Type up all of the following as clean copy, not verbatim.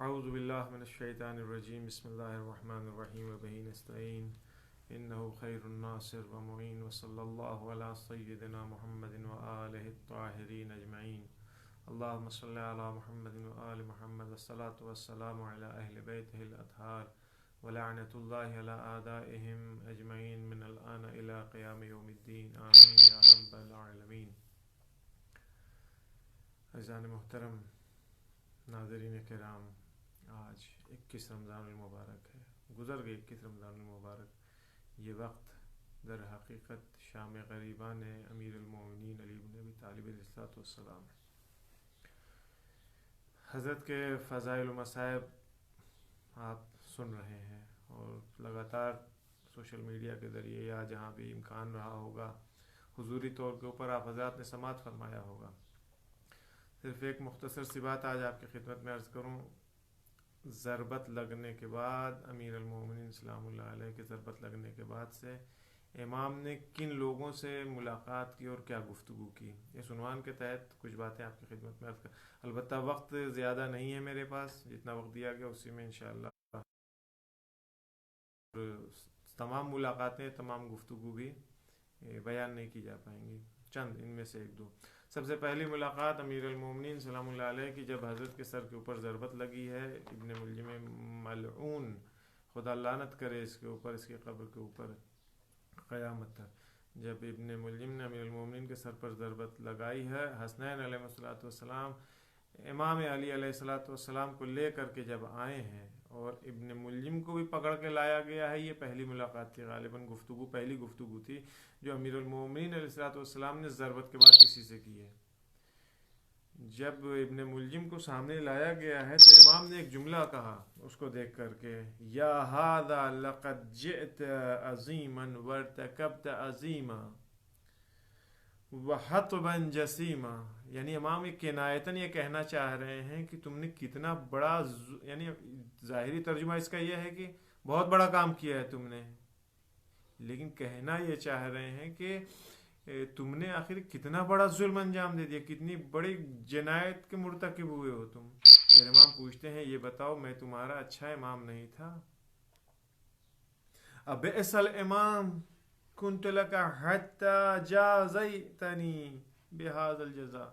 اعوذ باللہ من الشیطان الرجیم بسم اللہ الرحمن الرحیم وبہ نستعین انہ خیر الناصر ومعین وصلی اللہ علی سیدنا محمد وآلہ الطاہرین اجمعین اللہم صلی علی محمد وآل محمد والصلاة والسلام علی اہل بیتہ الاطہار ولعنۃ اللہ علی اعدائہم اجمعین من الآن الی قیام یوم الدین آمین یا رب العالمین۔ عزیزان محترم، ناظرین کرام، آج 21 رمضان المبارک ہے، گزر گئی 21 رمضان المبارک۔ یہ وقت در حقیقت شام غریبان امیر المومنین علی بن ابی طالب علیہ السلام ہے۔ حضرت کے فضائل و مصائب آپ سن رہے ہیں اور لگاتار سوشل میڈیا کے ذریعے یا جہاں بھی امکان رہا ہوگا حضوری طور کے اوپر آپ حضرات نے سماعت فرمایا ہوگا۔ صرف ایک مختصر سی بات آج آپ کی خدمت میں عرض کروں۔ ضربت لگنے کے بعد امیر المومنین سلام اللہ علیہ کے ضربت لگنے کے بعد سے امام نے کن لوگوں سے ملاقات کی اور کیا گفتگو کی، اس عنوان کے تحت کچھ باتیں آپ کی خدمت میں عرض کر۔ البتہ وقت زیادہ نہیں ہے میرے پاس، جتنا وقت دیا گیا اسی میں انشاءاللہ تمام ملاقاتیں تمام گفتگو بھی بیان نہیں کی جا پائیں گی، چند ان میں سے ایک دو۔ سب سے پہلی ملاقات امیر المومنین سلام اللہ علیہ کی جب حضرت کے سر کے اوپر ضربت لگی ہے، ابن ملجم ملعون، خدا لعنت کرے اس کے اوپر، اس کی قبر کے اوپر قیامت تک، جب ابن ملجم نے امیر المومنین کے سر پر ضربت لگائی ہے، حسنین علیہ الصلوۃ والسلام امام علی علیہ الصلوۃ والسلام کو لے کر کے جب آئے ہیں اور ابن ملجم کو بھی پکڑ کے لایا گیا ہے، یہ پہلی ملاقات تھی، غالباً پہلی گفتگو تھی جو امیر المومنین علیہ الصلوۃ والسلام نے ضربت کے بعد کسی سے کی ہے۔ جب ابن ملجم کو سامنے لایا گیا ہے تو امام نے ایک جملہ کہا اس کو دیکھ کر کے، یا ھذا لقد جئت عظیما وارتکبت عظیما وحطبا جسیما، یعنی امام ایک کنایتاً یہ کہنا چاہ رہے ہیں کہ تم نے کتنا بڑا، یعنی ظاہری ترجمہ اس کا یہ ہے کہ بہت بڑا کام کیا ہے تم نے، لیکن کہنا یہ چاہ رہے ہیں کہ تم نے آخر کتنا بڑا ظلم انجام دے دیا، کتنی بڑی جنایت کے مرتکب ہوئے ہو تم۔ پھر امام پوچھتے ہیں یہ بتاؤ میں تمہارا اچھا امام نہیں تھا؟ ابئس الامام کنت لک حتی جازیتنی بہذا الجزاء،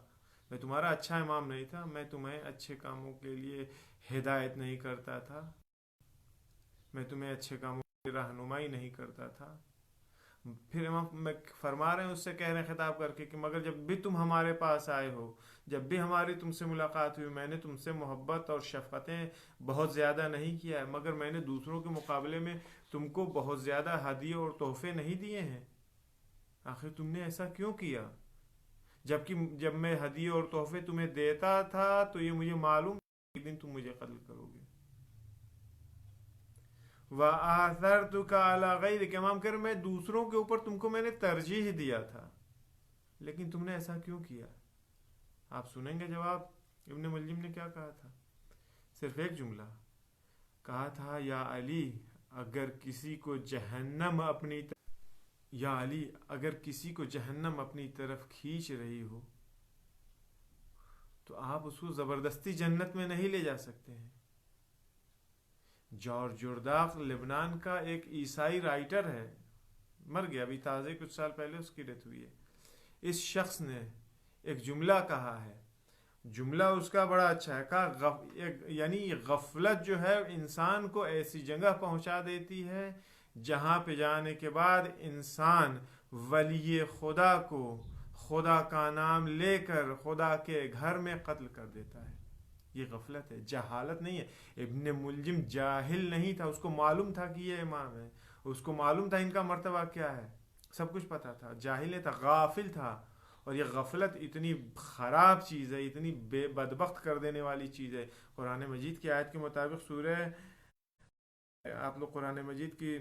میں تمہارا اچھا امام نہیں تھا، میں تمہیں اچھے کاموں کے لیے ہدایت نہیں کرتا تھا، میں تمہیں اچھے کاموں کی رہنمائی نہیں کرتا تھا۔ پھر امام فرما رہے ہیں، اس سے کہہ رہے ہیں خطاب کر کے کہ مگر جب بھی تم ہمارے پاس آئے ہو، جب بھی ہماری تم سے ملاقات ہوئی، میں نے تم سے محبت اور شفقتیں بہت زیادہ نہیں کیا ہے، مگر میں نے دوسروں کے مقابلے میں تم کو بہت زیادہ ہدیے اور تحفے نہیں دیے ہیں، آخر تم نے ایسا کیوں کیا؟ جبکہ جب میں ہدیے اور تحفے تمہیں دیتا تھا تو یہ مجھے معلوم ایک دن تم مجھے قتل کرو گے۔ وَآثَرْتُكَ عَلَى غَيْرِكَ، امام کہہ رہے میں دوسروں کے اوپر تم کو میں نے ترجیح دیا تھا، لیکن تم نے ایسا کیوں کیا؟ آپ سنیں گے جواب ابن ملجم نے کیا کہا تھا، صرف ایک جملہ کہا تھا، یا علی اگر کسی کو جہنم اپنی یا علی اگر کسی کو جہنم اپنی طرف کھینچ رہی ہو تو آپ اس کو زبردستی جنت میں نہیں لے جا سکتے ہیں۔ جارج جرداق لبنان کا ایک عیسائی رائٹر ہے، مر گیا ابھی تازے کچھ سال پہلے اس کی ڈیتھ ہوئی ہے۔ اس شخص نے ایک جملہ کہا ہے، جملہ اس کا بڑا اچھا ہے، کہا یعنی غفلت جو ہے انسان کو ایسی جگہ پہنچا دیتی ہے جہاں پہ جانے کے بعد انسان ولی خدا کو خدا کا نام لے کر خدا کے گھر میں قتل کر دیتا ہے۔ یہ غفلت ہے، جہالت نہیں ہے۔ ابن ملجم جاہل نہیں تھا، اس کو معلوم تھا کہ یہ امام ہے، اس کو معلوم تھا ان کا مرتبہ کیا ہے، سب کچھ پتا تھا، جاہل نہیں تھا، غافل تھا۔ اور یہ غفلت اتنی خراب چیز ہے، اتنی بے بدبخت کر دینے والی چیز ہے۔ قرآن مجید کی آیت کے مطابق سورہ، آپ لوگ قرآن مجید کی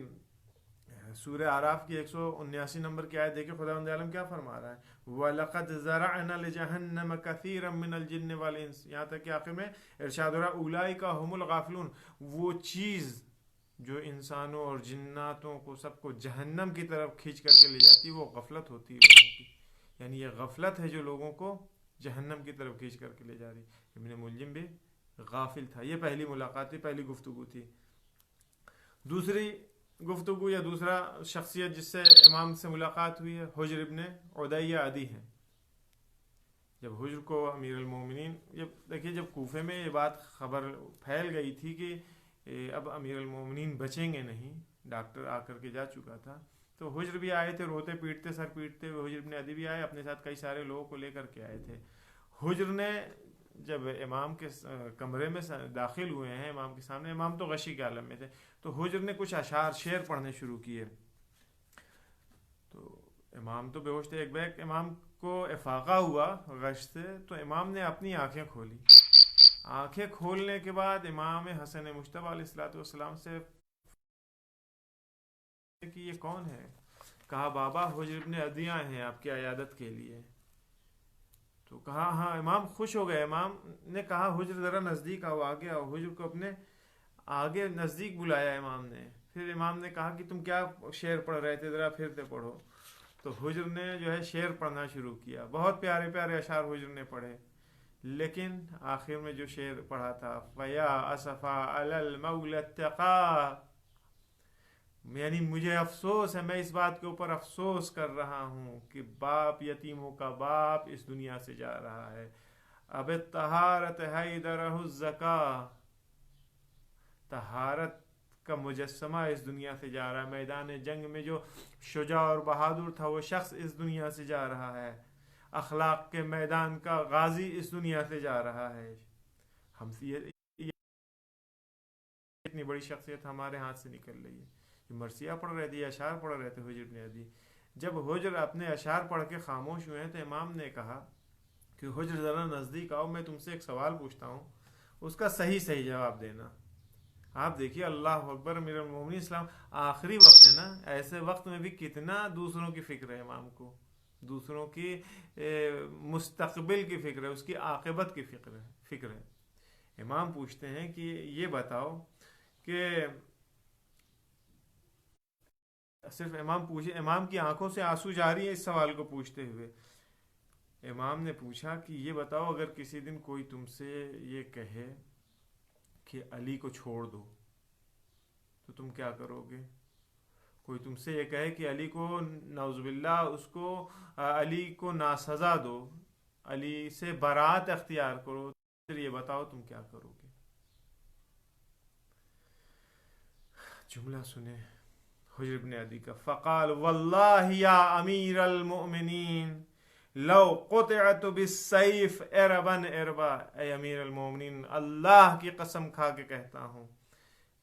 سورہ اعراف کی 179 نمبر کی آیت دیکھیں، خداوند عالم کیا فرما رہا ہے، وَلَقَدْ زَرَعْنَا لِجَهَنَّمَ كَثِيرًا مِّنَ الْجِنِّ وَالْإِنسِ، یہاں تک کہ آخر میں ارشاد ہو رہا اولئک هم الغافلون، وہ چیز جو انسانوں اور جناتوں کو سب کو جہنم کی طرف کھینچ کر کے لے جاتی ہے وہ غفلت ہوتی ہے لوگوں کی، یعنی یہ غفلت ہے جو لوگوں کو جہنم کی طرف کھینچ کر کے لے جا رہی ہے۔ ابن ملجم بھی غافل تھا. یہ پہلی ملاقات تھی, پہلی گفتگو تھی. دوسری گفتگو یا دوسرا شخصیت جس سے امام سے ملاقات ہوئی ہے حجر ابن عدیہ عدی ہے. جب حجر کو امیر المومنین, جب دیکھیے جب کوفے میں یہ بات خبر پھیل گئی تھی کہ اب امیر المومنین بچیں گے نہیں, ڈاکٹر آ کر کے جا چکا تھا, تو حجر بھی آئے تھے روتے پیٹتے سر پیٹتے ہوئے. حجر ابن عدی بھی آئے, اپنے ساتھ کئی سارے لوگوں کو لے کر کے آئے تھے. حجر نے جب امام کے کمرے میں داخل ہوئے ہیں امام کے سامنے, امام تو غشی کے عالم میں تھے, تو حجر نے کچھ اشعار شعر پڑھنے شروع کیے. تو امام تو بے ہوش تھے. ایک بیک امام کو افاقہ ہوا غش سے, تو امام نے اپنی آنکھیں کھولی. آنکھیں کھولنے کے بعد امام حسن مجتبی علیہ الصلوۃ والسلام سے کہ یہ کون ہے؟ کہا بابا حجر ابن عدیہ ہیں آپ کی عیادت کے لیے. تو کہا ہاں. امام خوش ہو گئے. امام نے کہا حجر ذرا نزدیک آؤ, آگے آؤ. حجر کو اپنے آگے نزدیک بلایا امام نے. پھر امام نے کہا کہ تم کیا شعر پڑھ رہے تھے, ذرا پھر سے پڑھو. تو حجر نے جو ہے شعر پڑھنا شروع کیا. بہت پیارے پیارے اشعار حجر نے پڑھے, لیکن آخر میں جو شعر پڑھا تھا فَيَا أَسَفَا عَلَى الْمَوْلَى اتَّقَا, یعنی مجھے افسوس ہے, میں اس بات کے اوپر افسوس کر رہا ہوں کہ باپ, یتیموں کا باپ اس دنیا سے جا رہا ہے. اب طہارت حیدرہ الزکا, طہارت کا مجسمہ اس دنیا سے جا رہا ہے. میدان جنگ میں جو شجاع اور بہادر تھا وہ شخص اس دنیا سے جا رہا ہے. اخلاق کے میدان کا غازی اس دنیا سے جا رہا ہے. ہم یہ اتنی بڑی شخصیت ہمارے ہاتھ سے نکل رہی ہے. مرثیہ پڑھ رہے تھے, اشعار پڑھ رہے تھے حجر ابن عدی. جب حجر اپنے اشعار پڑھ کے خاموش ہوئے تو امام نے کہا کہ حجر ذرا نزدیک آؤ, میں تم سے ایک سوال پوچھتا ہوں, اس کا صحیح صحیح جواب دینا. آپ دیکھیے اللہ اکبر, امیر المومنین اسلام آخری وقت ہے نا, ایسے وقت میں بھی کتنا دوسروں کی فکر ہے امام کو, دوسروں کی مستقبل کی فکر ہے, اس کی عاقبت کی فکر ہے. امام پوچھتے ہیں کہ یہ بتاؤ کہ صرف امام پوچھے, امام کی آنکھوں سے آنسو جاری ہے اس سوال کو پوچھتے ہوئے. امام نے پوچھا کہ یہ بتاؤ اگر کسی دن کوئی تم سے یہ کہے کہ علی کو چھوڑ دو تو تم کیا کرو گے؟ کوئی تم سے یہ کہے کہ علی کو نعوذ باللہ اس کو علی کو ناسزا دو, علی سے برات اختیار کرو, پھر یہ بتاؤ تم کیا کرو گے؟ جملہ سنیں حجر ابن عدی کا. فقال واللہ یا امیر المؤمنین لو قطعت بالسیف اربا اربا, اے امیر المومنین اللہ کی قسم کھا کے کہتا ہوں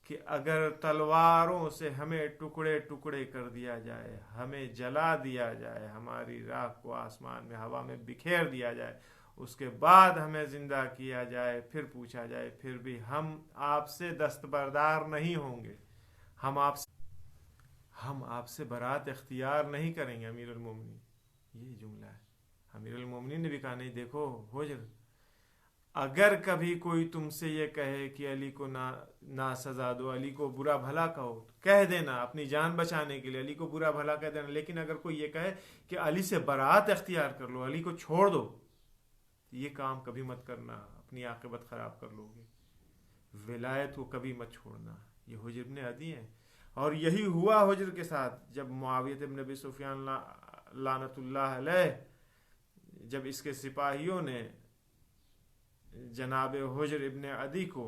کہ اگر تلواروں سے ہمیں ٹکڑے ٹکڑے کر دیا جائے, ہمیں جلا دیا جائے, ہماری راکھ کو آسمان میں ہوا میں بکھیر دیا جائے, اس کے بعد ہمیں زندہ کیا جائے, پھر پوچھا جائے, پھر بھی ہم آپ سے دستبردار نہیں ہوں گے, ہم آپ سے برات اختیار نہیں کریں گے امیر المومنین. یہ جملہ ہے. امیر المومنین نے بھی کہا نہیں دیکھو حجر, اگر کبھی کوئی تم سے یہ کہے کہ علی کو نا سزا دو, علی کو برا بھلا کہو, کہہ دینا اپنی جان بچانے کے لیے علی کو برا بھلا کہہ دینا, لیکن اگر کوئی یہ کہے کہ علی سے برات اختیار کر لو, علی کو چھوڑ دو, یہ کام کبھی مت کرنا, اپنی عاقبت خراب کر لو گے. ولایت کو کبھی مت چھوڑنا. یہ حجر ابن عدی ہیں. اور یہی ہوا حجر کے ساتھ جب معاویہ بن ابی سفیان لعنت اللہ علیہ, جب اس کے سپاہیوں نے جناب حجر ابن عدی کو,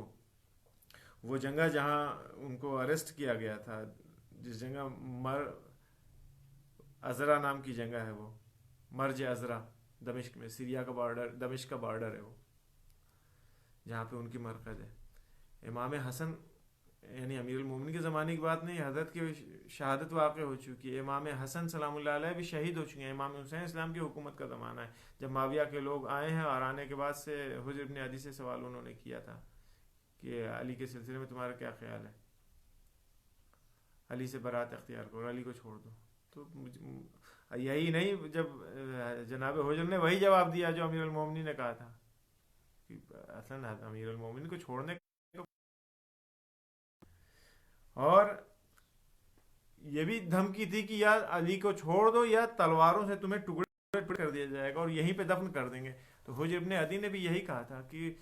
وہ جگہ جہاں ان کو اریسٹ کیا گیا تھا, جس جگہ ازرا نام کی جگہ ہے, وہ مرج ازرا دمشق میں, سیریا کا بارڈر, دمشق کا بارڈر ہے وہ, جہاں پہ ان کی مرکز ہے. امام حسن یعنی امیر المومنین کے زمانے کی بات نہیں, حضرت کی شہادت واقع ہو چکی ہے. امام حسن سلام اللہ علیہ بھی شہید ہو چکے ہیں. امام حسین اسلام کی حکومت کا زمانہ ہے جب معاویہ کے لوگ آئے ہیں, اور آنے کے بعد سے حجر ابن عدی سے سوال انہوں نے کیا تھا کہ علی کے سلسلے میں تمہارا کیا خیال ہے, علی سے برات اختیار کرو, علی کو چھوڑ دو. تو یہی نہیں, جب جناب حجر نے وہی جواب دیا جو امیر المومنین نے کہا تھا کہ اصلا امیر المومنین کو چھوڑنے, اور یہ بھی دھمکی تھی کہ یا علی کو چھوڑ دو یا تلواروں سے تمہیں ٹکڑے کر دیا جائے گا اور یہیں پہ دفن کر دیں گے. تو حجر ابن عدی نے بھی یہی کہا تھا کہ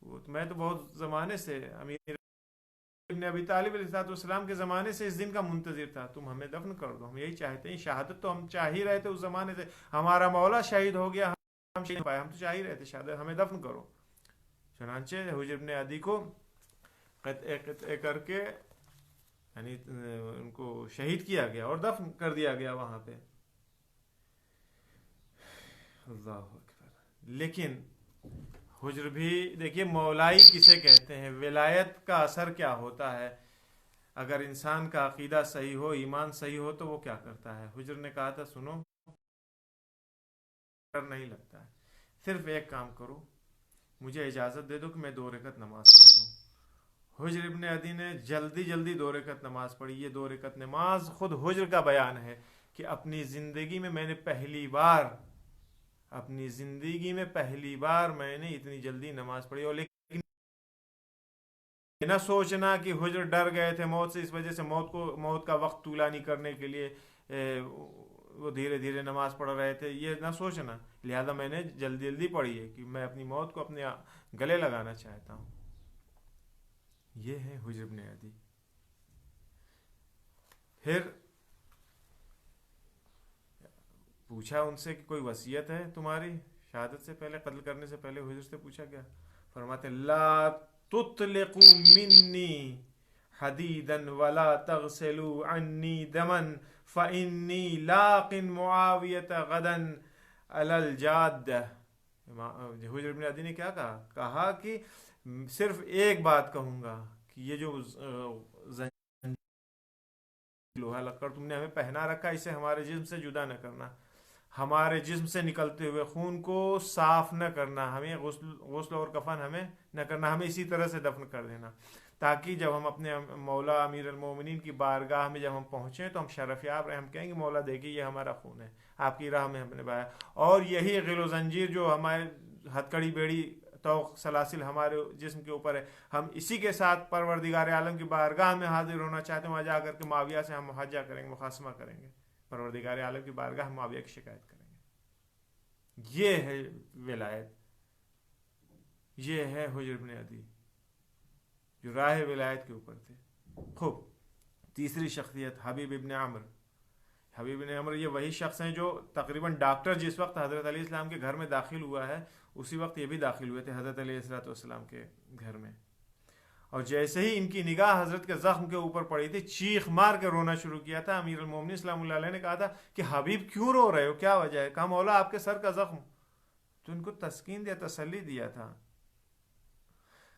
میں تو بہت زمانے سے امیر ابن ابی طالب علیہ السلام کے زمانے سے اس دن کا منتظر تھا، تم ہمیں دفن کر دو، ہم یہی چاہتے ہیں، شہادت تو ہم چاہ ہی رہے تھے اس زمانے سے، ہمارا مولا شہید ہو گیا، ہم شہید پائے، ہم تو چاہ ہی رہے تھے شہادت، ہمیں دفن کرو۔ چنانچہ حجر ابن عدی کو قطع قطع کر کے یعنی ان کو شہید کیا گیا اور دفن کر دیا گیا وہاں پہ۔ اللہ اکبر۔ لیکن حجر بھی دیکھیے مولائی کسے کہتے ہیں، ولایت کا اثر کیا ہوتا ہے، اگر انسان کا عقیدہ صحیح ہو، ایمان صحیح ہو تو وہ کیا کرتا ہے۔ حجر نے کہا تھا سنو، ڈر نہیں لگتا ہے، صرف ایک کام کرو، مجھے اجازت دے دو کہ میں 2 رکعت نماز پڑھ لوں۔ حجر ابن عدی نے جلدی جلدی 2 رکعت نماز پڑھی۔ یہ 2 رکعت نماز خود حجر کا بیان ہے کہ اپنی زندگی میں میں نے پہلی بار میں نے اتنی جلدی نماز پڑھی، اور لیکن نہ سوچنا کہ حجر ڈر گئے تھے موت سے، اس وجہ سے موت کا وقت طولانی نہیں کرنے کے لیے وہ دھیرے دھیرے نماز پڑھ رہے تھے، یہ نہ سوچنا، لہذا میں نے جلدی جلدی پڑھی ہے کہ میں اپنی موت کو اپنے گلے لگانا چاہتا ہوں۔ یہ ہے حجر ابن عدی۔ پھر پوچھا ان سے کہ کوئی وصیت ہے تمہاری شہادت سے پہلے، قتل کرنے سے پہلے حجر سے پوچھا گیا، فرماتے لا تطلقوا منی حدیدا ولا تغسلوا عنی دما فانی لاق معاویۃ غدا علی الجادہ۔ حجر بن عدی نے کیا کہا کہ صرف ایک بات کہوں گا کہ یہ جو لوہا لکڑ تم نے ہمیں پہنا رکھا، اسے ہمارے جسم سے جدا نہ کرنا، ہمارے جسم سے نکلتے ہوئے خون کو صاف نہ کرنا، ہمیں غسل اور کفن ہمیں نہ کرنا، ہمیں اسی طرح سے دفن کر دینا، تاکہ جب ہم اپنے مولا امیر المومنین کی بارگاہ میں جب ہم پہنچیں تو ہم شرف یاب رہیں، ہم کہیں گے مولا دیکھیے یہ ہمارا خون ہے، آپ کی راہ میں ہم نے بہایا، اور یہی غل و زنجیر جو ہمارے ہتھکڑی بیڑی توق سلاسل ہمارے جسم کے اوپر ہے، ہم اسی کے ساتھ پروردگار عالم کی بارگاہ میں حاضر ہونا چاہتے ہیں، وہاں جا کر کے معاویہ سے ہم محاجہ کریں گے، مخاصمہ کریں گے، پروردگار عالم کی بارگاہ میں معاویہ کی شکایت کریں گے۔ یہ ہے ولایت، یہ ہے حجر بن عدی جو راہ ولایت کے اوپر تھے۔ خوب، تیسری شخصیت حبیب ابن عمر۔ حبیب ابن عمر یہ وہی شخص ہیں جو تقریباً ڈاکٹر جس وقت حضرت علیہ السلام کے گھر میں داخل ہوا ہے اسی وقت یہ بھی داخل ہوئے تھے حضرت علیہ السلام کے گھر میں، اور جیسے ہی ان کی نگاہ حضرت کے زخم کے اوپر پڑی تھی چیخ مار کے رونا شروع کیا تھا۔ امیر المومنین سلام اللہ علیہ نے کہا تھا کہ حبیب کیوں رو رہے ہو، کیا وجہ ہے؟ کہا مولا آپ کے سر کا زخم، تو ان کو تسکین دیا، تسلی دیا تھا،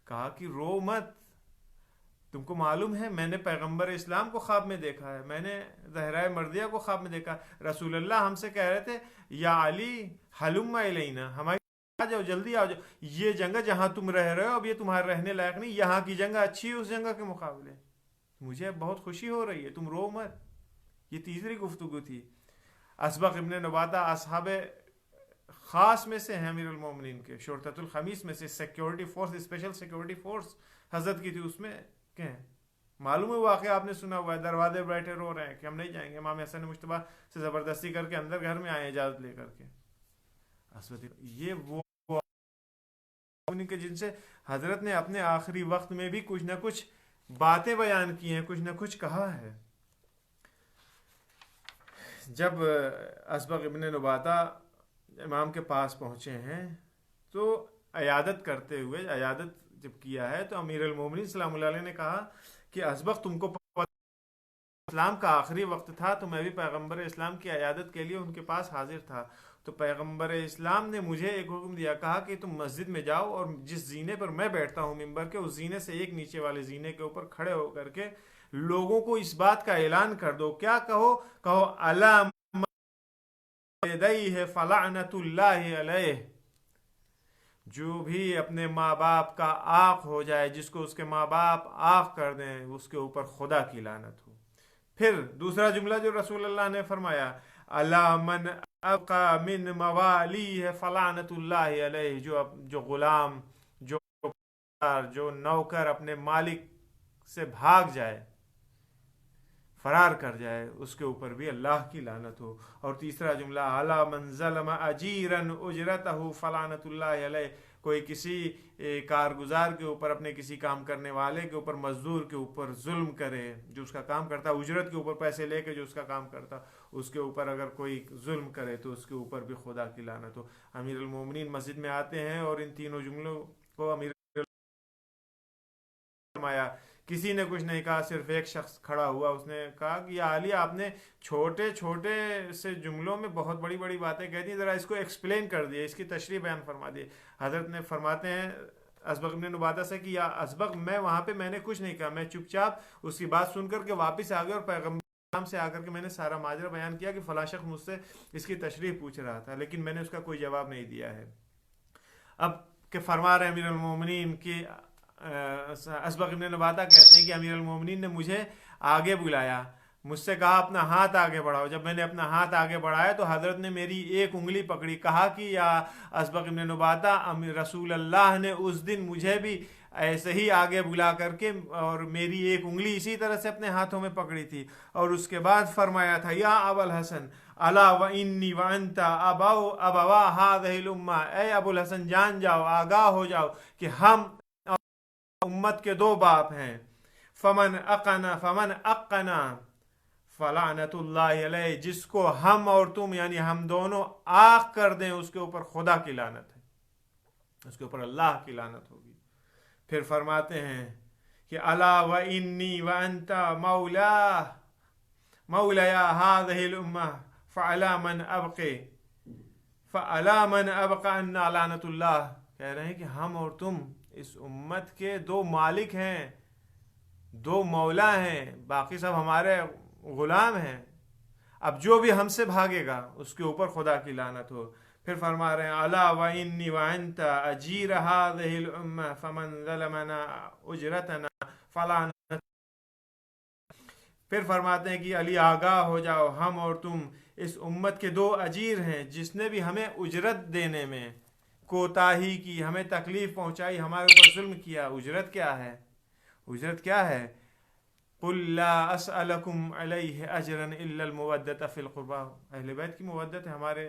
کہا کہ رو مت، تم کو معلوم ہے میں نے پیغمبر اسلام کو خواب میں دیکھا ہے، میں نے زہرہ مردیہ کو خواب میں دیکھا، رسول اللہ ہم سے کہہ رہے تھے یا علی حلم الینا، ہماری آ جاؤ، جلدی آ جاؤ، یہ جگہ جہاں تم رہ رہے ہو اب یہ تمہارے رہنے لائق نہیں، یہاں کی جگہ اچھی ہے اس جگہ کے مقابلے، مجھے بہت خوشی ہو رہی ہے، تم رو مت۔ یہ تیسری گفتگو تھی۔ اسبق ابن نباتہ اصحاب خاص میں سے ہیں امیر المومنین کے، شرطۃ الخمیس میں سے، security force, special security force حضرت کی تھی، اس میں کہ معلوم ہے واقعہ آپ نے سنا ہوا ہے، دروازے بیٹھے رو رہے ہیں کہ ہم نہیں جائیں گے، امام حسن مجتبیٰ سے زبردستی کر کے اندر گھر میں آئے اجازت لے کر کے۔ یہ وہ کے جن سے حضرت نے اپنے آخری وقت میں بھی کچھ نہ کچھ باتیں بیان کی ہیں، کچھ نہ کچھ کہا ہے۔ جب اسبق ابن نباتہ امام کے پاس پہنچے ہیں تو عیادت کرتے ہوئے، عیادت جب کیا ہے تو امیر المومنین سلام اللہ علیہ نے کہا کہ اسبق تم کو اسلام کا آخری وقت تھا تو میں بھی پیغمبر اسلام کی عیادت کے لیے ان کے پاس حاضر تھا، تو پیغمبر اسلام نے مجھے ایک حکم دیا، کہا کہ تم مسجد میں جاؤ اور جس زینے پر میں بیٹھتا ہوں ممبر کے، اس زینے سے ایک نیچے والے زینے کے اوپر کھڑے ہو کر کے لوگوں کو اس بات کا اعلان کر دو، کیا کہو علام یدیہ فلعنۃ اللہ علیہ، جو بھی اپنے ماں باپ کا عاق ہو جائے، جس کو اس کے ماں باپ عاق کر دیں، اس کے اوپر خدا کی لعنت ہو۔ پھر دوسرا جملہ جو رسول اللہ نے فرمایا، الا من ابقى من موالیہ فلعنۃ اللہ علیہ، جو غلام، جو نوکر اپنے مالک سے بھاگ جائے، فرار کر جائے، اس کے اوپر بھی اللہ کی لعنت ہو۔ اور تیسرا جملہ، الا من ظلم اجیرا اجرتہ فلعنۃ اللہ علیہ، کوئی کسی کارگزار کے اوپر، اپنے کسی کام کرنے والے کے اوپر، مزدور کے اوپر ظلم کرے، جو اس کا کام کرتا ہے اجرت کے اوپر پیسے لے کے جو اس کا کام کرتا اس کے اوپر اگر کوئی ظلم کرے تو اس کے اوپر بھی خدا کی لعنت ہو۔ امیر المومنین مسجد میں آتے ہیں اور ان تینوں جملوں کو امیر فرمایا۔ کسی نے کچھ نہیں کہا، صرف ایک شخص کھڑا ہوا، اس نے کہا کہ یا علی، آپ نے چھوٹے چھوٹے سے جملوں میں بہت بڑی بڑی باتیں کہہ دی، ذرا اس کو ایکسپلین کر دیے، اس کی تشریح بیان فرما دیے۔ حضرت نے فرماتے ہیں اسبغ ابن نباتہ سے کہ یا اسبغ، میں وہاں پہ میں نے کچھ نہیں کہا، میں چپ چاپ اس کی بات سن کر کے واپس آ گیا اور پیغمبر سے آ کر کے میں نے سارا ماجرا بیان کیا کہ فلاں شخص مجھ سے اس کی تشریح پوچھ رہا تھا، لیکن میں نے اس کا کوئی جواب نہیں دیا ہے۔ اب کہ فرما رہے امیر المومنین کی اسبغ ابن نباتہ کہتے ہیں کہ امیر المومنین نے مجھے آگے بلایا، مجھ سے کہا اپنا ہاتھ آگے بڑھاؤ۔ جب میں نے اپنا ہاتھ آگے بڑھایا تو حضرت نے میری ایک انگلی پکڑی، کہا کہ یا اسبغ ابن نباتہ، رسول اللہ نے اس دن مجھے بھی ایسے ہی آگے بلا کر کے اور میری ایک انگلی اسی طرح سے اپنے ہاتھوں میں پکڑی تھی، اور اس کے بعد فرمایا تھا یا ابا الحسن الا و انی و انت ابوا هذه الامه، اے ابو الحسن جان جاؤ، آگاہ ہو جاؤ کہ ہم امت کے دو باپ ہیں، فمن اقنا فلعنت اللہ علیہ، جس کو ہم اور تم یعنی ہم دونوں آگ کر دیں اس کے اوپر خدا کی لعنت ہے، اس کے اوپر اللہ کی لعنت ہوگی۔ پھر فرماتے ہیں کہ الا و انی و انت مولایا هذه الامه فعلی من ابقى ان لعنت اللہ، کہہ رہے ہیں کہ ہم اور تم اس امت کے دو مالک ہیں، دو مولا ہیں، باقی سب ہمارے غلام ہیں، اب جو بھی ہم سے بھاگے گا اس کے اوپر خدا کی لعنت ہو۔ پھر فرما رہے ہیں الا و انی و انت اجیر هذه الامه فمن ظلمنا اجرتنا فلا۔ پھر فرماتے ہیں کہ علی آگاہ ہو جاؤ، ہم اور تم اس امت کے دو اجیر ہیں، جس نے بھی ہمیں اجرت دینے میں کوتاہی کی، ہمیں تکلیف پہنچائی، ہمارے اوپر ظلم کیا۔ اجرت کیا ہے؟ اجرت کیا ہے؟ قل لا اسألکم علیہ اجرا الا المودۃ فی القربى، اہل بیت کی مودت ہے، ہمارے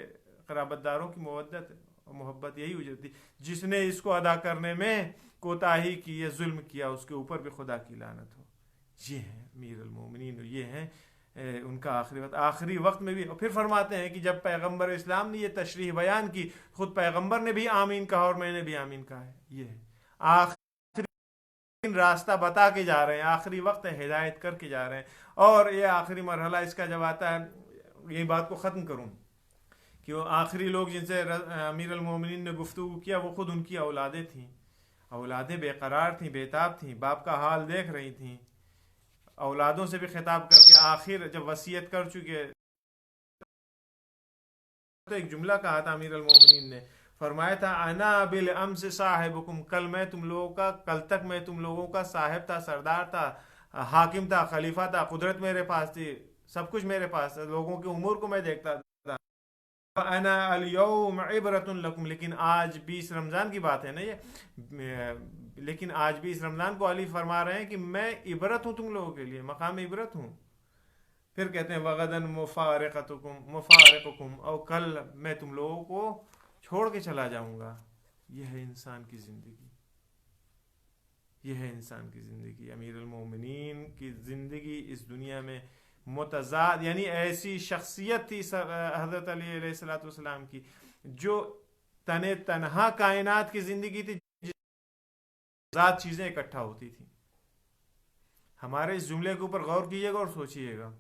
قرابت داروں کی مودت اور محبت، یہی اجرت تھی۔ جس نے اس کو ادا کرنے میں کوتاہی کی، یہ ظلم کیا، اس کے اوپر بھی خدا کی لعنت ہو۔ یہ ہیں امیر المومنین، یہ ہیں ان کا آخری وقت۔ آخری وقت میں بھی پھر فرماتے ہیں کہ جب پیغمبر اسلام نے یہ تشریح بیان کی، خود پیغمبر نے بھی آمین کہا اور میں نے بھی آمین کہا ہے۔ یہ ہے آخری راستہ بتا کے جا رہے ہیں، آخری وقت ہے، ہدایت کر کے جا رہے ہیں۔ اور یہ آخری مرحلہ اس کا جب آتا ہے، یہی بات کو ختم کروں کہ وہ آخری لوگ جن سے امیر المومنین نے گفتگو کیا وہ خود ان کی اولادیں تھیں، اولادیں بے قرار تھیں، بے تاب تھیں، باپ کا حال دیکھ رہی تھیں، اولادوں سے بھی خطاب کر کے آخر جب وصیت کر چکے تو ایک جملہ کہا تھا امیر المومنین نے، فرمایا تھا انا بالامس صاحبکم، کل تک میں تم لوگوں کا صاحب تھا، سردار تھا، حاکم تھا، خلیفہ تھا، قدرت میرے پاس تھی، سب کچھ میرے پاس تھا، لوگوں کے امور کو میں دیکھتا تھا۔ انا اليوم عبرۃ لکم، لیکن آج 20 رمضان کی بات ہے نا یہ، لیکن آج بھی اس رمضان کو علی فرما رہے ہیں کہ میں عبرت ہوں تم لوگوں کے لیے، مقام عبرت ہوں۔ پھر کہتے ہیں وغدن مفارقکم، اور کل میں تم لوگوں کو چھوڑ کے چلا جاؤں گا۔ یہ ہے انسان کی زندگی، یہ ہے انسان کی زندگی۔ امیر المومنین کی زندگی اس دنیا میں متضاد، یعنی ایسی شخصیت تھی حضرت علی علیہ الصلوۃ والسلام کی، جو تنہا کائنات کی زندگی تھی، ذات چیزیں اکٹھا ہوتی تھیں۔ ہمارے اس جملے کے اوپر غور کیجیے گا اور سوچیے گا،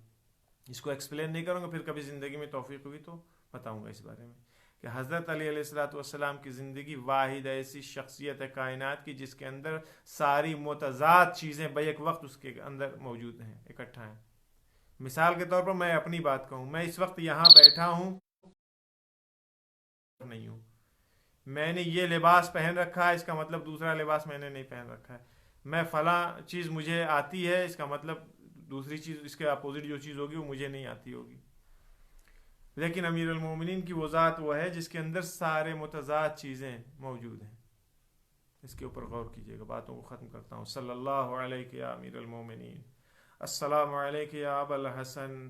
اس کو ایکسپلین نہیں کروں گا، پھر کبھی زندگی میں توفیق ہوئی تو بتاؤں گا اس بارے میں، کہ حضرت علی علیہ الصلوۃ والسلام کی زندگی واحد ایسی شخصیت ہے کائنات کی جس کے اندر ساری متضاد چیزیں بیک وقت اس کے اندر موجود ہیں، اکٹھا ہیں۔ مثال کے طور پر میں اپنی بات کہوں، میں اس وقت یہاں بیٹھا ہوں نہیں ہوں، میں نے یہ لباس پہن رکھا ہے، اس کا مطلب دوسرا لباس میں نے نہیں پہن رکھا ہے، میں فلاں چیز مجھے آتی ہے، اس کا مطلب دوسری چیز، اس کے اپوزٹ جو چیز ہوگی وہ مجھے نہیں آتی ہوگی۔ لیکن امیر المومنین کی وہ ذات وہ ہے جس کے اندر سارے متضاد چیزیں موجود ہیں۔ اس کے اوپر غور کیجیے گا۔ باتوں کو ختم کرتا ہوں۔ صلی اللہ علیہ یا امیر المومنین، السلام علیک یا ابا الحسن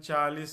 40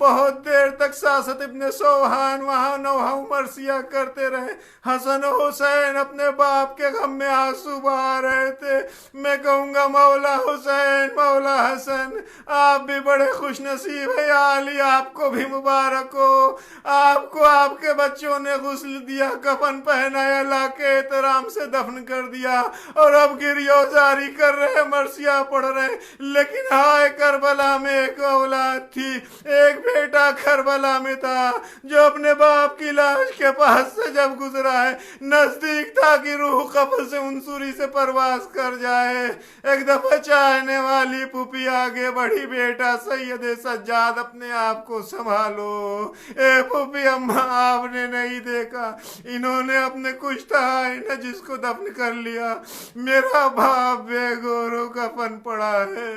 بہت دیر تک ساست ابن سوہان وہاں نوحہ مرثیہ کرتے رہے. حسن و حسین اپنے باپ کے غم میں آنسو بہا رہے تھے. میں کہوں گا مولا حسین، مولا حسن، آپ بھی بڑے خوش نصیب ہے. یا علی آپ کو بھی مبارک ہو. آپ کو آپ کے بچوں نے غسل دیا، کفن پہنایا، اللہ کے احترام سے دفن کر دیا، اور اب گریہ جاری کر رہے، مرثیہ پڑھ رہے. لیکن ہائے کربلا میں ایک اولاد تھی، ایک بیٹا کربلا میں تھا جو اپنے باپ کی لاش کے پاس سے جب گزرا ہے، نزدیک تھا کہ روح قبر سے انصوری سے پرواز کر جائے. ایک دفعہ چاہنے والی پھوپھی آگے بڑھی، بیٹا سید سجاد اپنے آپ کو سنبھالو. اے پھوپھی اماں، آپ نے نہیں دیکھا انہوں نے اپنے کشتہ آئینہ جس کو دفن کر لیا. میرا باپ بے گورو کفن پڑا ہے.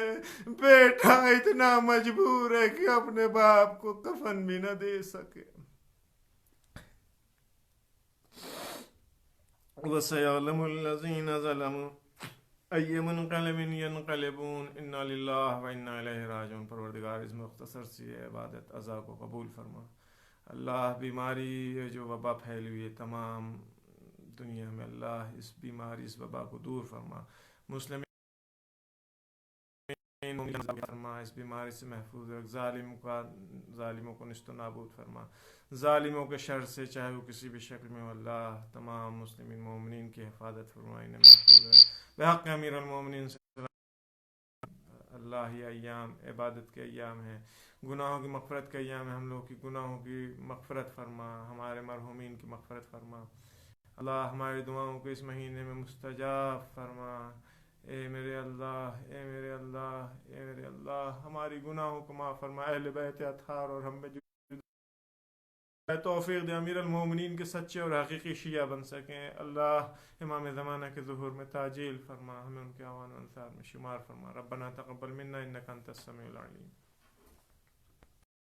بیٹا اتنا مجبور ہے کہ اپنے باپ کو کفن بھی نہ دے سکے. وَسَيَعْلَمُ الَّذِينَ ظَلَمُوا أَيَّ مُنْقَلَبٍ يَنْقَلِبُونَ إِنَّا لِلَّهِ وَإِنَّا إِلَيْهِ رَاجِعُونَ. پروردگار اس مختصر سی عبادت عزا کو قبول فرما. اللہ بیماری جو وبا پھیلی ہوئی ہے تمام دنیا میں، اللہ اس بیماری اس وبا کو دور فرما. مسلم فرما، اس بیماری سے محفوظ رکھ. ظالموں کو نست و نابود فرما. ظالموں کے شر سے چاہے وہ کسی بھی شکل میں ہو، اللہ تمام مسلمین مومنین کی حفاظت فرما، انہیں محفوظ رکھ. بحق امیر المومنین اللہ یہ ایام عبادت کے ایام ہیں، گناہوں کی مغفرت کے ایام ہیں. ہم لوگوں کی گناہوں کی مغفرت فرما، ہمارے مرحومین کی مغفرت فرما. اللہ ہماری دعاؤں کو اس مہینے میں مستجاب فرما. اے میرے اللہ، اے میرے اللہ، اے میرے اللہ، ہماری گناہوں کو معاف فرما. اہل بیت اطہار اور ہم میں جو توفیق دے امیر المومنین کے سچے اور حقیقی شیعہ بن سکیں. اللہ امام زمانہ کے ظہور میں تعجیل فرما، ہمیں ان کے اعوان و انصار میں شمار فرما. ربنا تقبل منا انک انت السمیع العلیم.